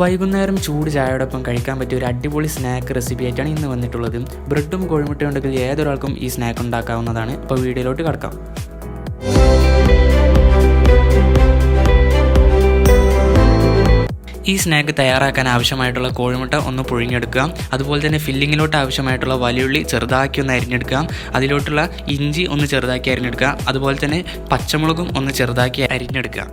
വൈകുന്നേരം ചൂട് ചായയോടൊപ്പം കഴിക്കാൻ പറ്റിയ ഒരു അടിപൊളി സ്നാക്ക് റെസിപ്പി ആയിട്ടാണ് ഇന്ന് വന്നിട്ടുള്ളത്. ബ്രെഡും കോഴിമുട്ടയും ഉണ്ടെങ്കിൽ ഏതൊരാൾക്കും ഈ സ്നാക്ക് ഉണ്ടാക്കാവുന്നതാണ്. അപ്പോൾ വീഡിയോയിലോട്ട് കടക്കാം. ഈ സ്നാക്ക് തയ്യാറാക്കാൻ ആവശ്യമായിട്ടുള്ള കോഴിമുട്ട ഒന്ന് പുഴുങ്ങിയെടുക്കുക. അതുപോലെ തന്നെ ഫില്ലിങ്ങിലോട്ട് ആവശ്യമായിട്ടുള്ള വലിയുള്ളി ചെറുതാക്കി ഒന്ന് അരിഞ്ഞെടുക്കുക. അതിലോട്ടുള്ള ഇഞ്ചി ഒന്ന് ചെറുതാക്കി അരിഞ്ഞെടുക്കുക. അതുപോലെ തന്നെ പച്ചമുളകും ഒന്ന് ചെറുതാക്കി അരിഞ്ഞെടുക്കുക.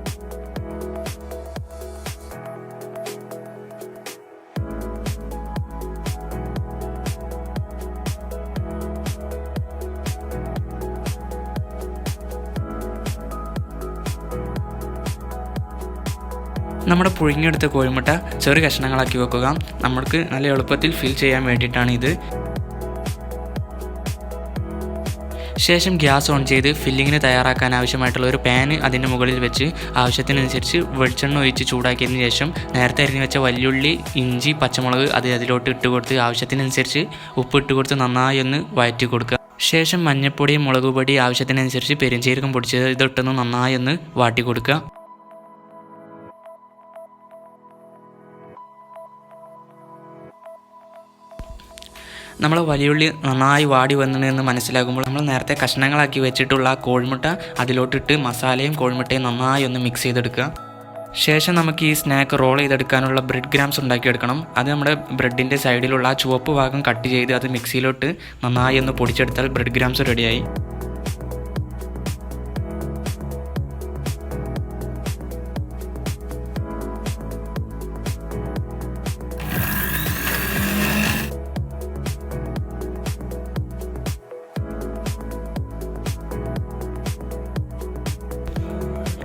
നമ്മുടെ പുഴുങ്ങിയെടുത്ത കോഴിമുട്ട ചെറു കഷ്ണങ്ങളാക്കി വെക്കുക. നമ്മൾക്ക് നല്ല എളുപ്പത്തിൽ ഫിൽ ചെയ്യാൻ വേണ്ടിയിട്ടാണ് ഇത്. ശേഷം ഗ്യാസ് ഓൺ ചെയ്ത് ഫില്ലിങ്ങിന് തയ്യാറാക്കാൻ ആവശ്യമായിട്ടുള്ള ഒരു പാന് അതിൻ്റെ മുകളിൽ വെച്ച് ആവശ്യത്തിനനുസരിച്ച് വെളിച്ചെണ്ണ ഒഴിച്ച് ചൂടാക്കിയതിന് ശേഷം നേരത്തെ അരിഞ്ഞ് വെച്ച വലിയുള്ളി, ഇഞ്ചി, പച്ചമുളക് അതിലോട്ട് ഇട്ട് കൊടുത്ത് ആവശ്യത്തിനനുസരിച്ച് ഉപ്പ് ഇട്ട് കൊടുത്ത് നന്നായി ഒന്ന് വഴറ്റി കൊടുക്കുക. ശേഷം മഞ്ഞൾപ്പൊടി, മുളക് പൊടി, ആവശ്യത്തിനനുസരിച്ച് പെരുംജീരകം പൊടിച്ചത് ഇതിട്ടൊന്ന് നന്നായി ഒന്ന് വാട്ടി കൊടുക്കുക. നമ്മൾ വലിയുള്ളി നന്നായി വാടി വന്നതെന്ന് മനസ്സിലാകുമ്പോൾ നമ്മൾ നേരത്തെ കഷ്ണങ്ങളാക്കി വെച്ചിട്ടുള്ള കോഴിമുട്ട അതിലോട്ടിട്ട് മസാലയും കോഴിമുട്ടയും നന്നായി ഒന്ന് മിക്സ് ചെയ്തെടുക്കുക. ശേഷം നമുക്ക് ഈ സ്നാക്ക് റോൾ ചെയ്തെടുക്കാനുള്ള ബ്രെഡ് ഗ്രാംസ് ഉണ്ടാക്കിയെടുക്കണം. അത് നമ്മുടെ ബ്രെഡിൻ്റെ സൈഡിലുള്ള ചുവപ്പ് ഭാഗം കട്ട് ചെയ്ത് അത് മിക്സിയിലോട്ട് നന്നായി ഒന്ന് പൊടിച്ചെടുത്താൽ ബ്രെഡ് ഗ്രാംസ് റെഡിയായി.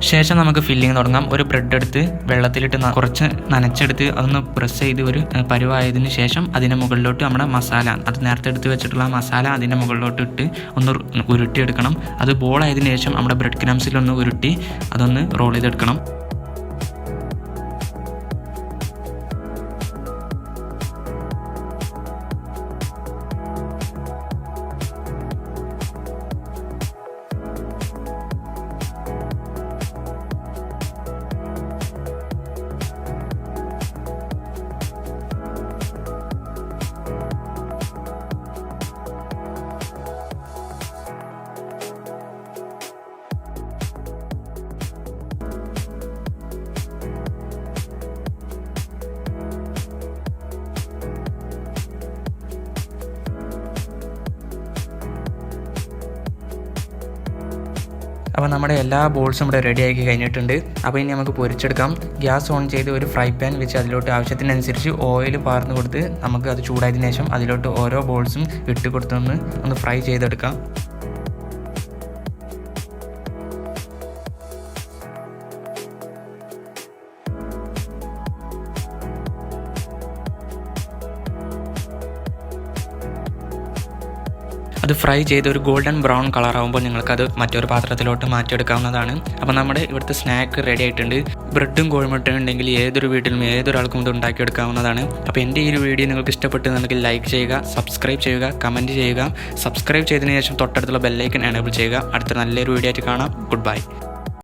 ശേഷം നമുക്ക് ഫില്ലിങ് തുടങ്ങാം. ഒരു ബ്രെഡ് എടുത്ത് വെള്ളത്തിലിട്ട് കുറച്ച് നനച്ചെടുത്ത് അതൊന്ന് പ്രസ് ചെയ്ത് ഒരു പരുവായതിനു ശേഷം അതിൻ്റെ മുകളിലോട്ട് നമ്മുടെ മസാല, അത് നേരത്തെ എടുത്ത് വെച്ചിട്ടുള്ള മസാല അതിൻ്റെ മുകളിലോട്ട് ഇട്ട് ഒന്ന് ഉരുട്ടിയെടുക്കണം. അത് ബോളായതിനു ശേഷം നമ്മുടെ ബ്രെഡ് ക്രംസിലൊന്ന് ഉരുട്ടി അതൊന്ന് റോൾ ചെയ്തെടുക്കണം. അപ്പോൾ നമ്മുടെ എല്ലാ ബോൾസും ഇവിടെ റെഡിയാക്കി കഴിഞ്ഞിട്ടുണ്ട്. അപ്പോൾ ഇനി നമുക്ക് പൊരിച്ചെടുക്കാം. ഗ്യാസ് ഓൺ ചെയ്ത് ഒരു ഫ്രൈ പാൻ വെച്ച് അതിലോട്ട് ആവശ്യത്തിനനുസരിച്ച് ഓയിൽ പാർന്ന് കൊടുത്ത് നമുക്ക് അത് ചൂടായതിനു ശേഷം അതിലോട്ട് ഓരോ ബോൾസും ഇട്ട് കൊടുത്തൊന്ന് ഫ്രൈ ചെയ്തെടുക്കാം. അത് ഫ്രൈ ചെയ്ത് ഒരു ഗോൾഡൻ ബ്രൗൺ കളർ ആകുമ്പോൾ നിങ്ങൾക്കത് മറ്റൊരു പാത്രത്തിലോട്ട് മാറ്റിയെടുക്കാവുന്നതാണ്. അപ്പോൾ നമ്മുടെ ഇവിടുത്തെ സ്നാക്ക് റെഡി ആയിട്ടുണ്ട്. ബ്രെഡും കോഴിമുട്ടയും ഉണ്ടെങ്കിൽ ഏതൊരു വീട്ടിലും ഏതൊരാൾക്കും ഇത് ഉണ്ടാക്കിയെടുക്കാവുന്നതാണ്. അപ്പോൾ എൻ്റെ ഈ ഒരു വീഡിയോ നിങ്ങൾക്ക് ഇഷ്ടപ്പെട്ടുണ്ടെങ്കിൽ ലൈക്ക് ചെയ്യുക, സബ്സ്ക്രൈബ് ചെയ്യുക, കമൻറ്റ് ചെയ്യുക. സബ്സ്ക്രൈബ് ചെയ്തതിന് ശേഷം തൊട്ടടുത്തുള്ള ബെല്ലൈക്കൺ എനേബിൾ ചെയ്യുക. അടുത്ത നല്ലൊരു വീഡിയോ ആയിട്ട് കാണാം. Good bye.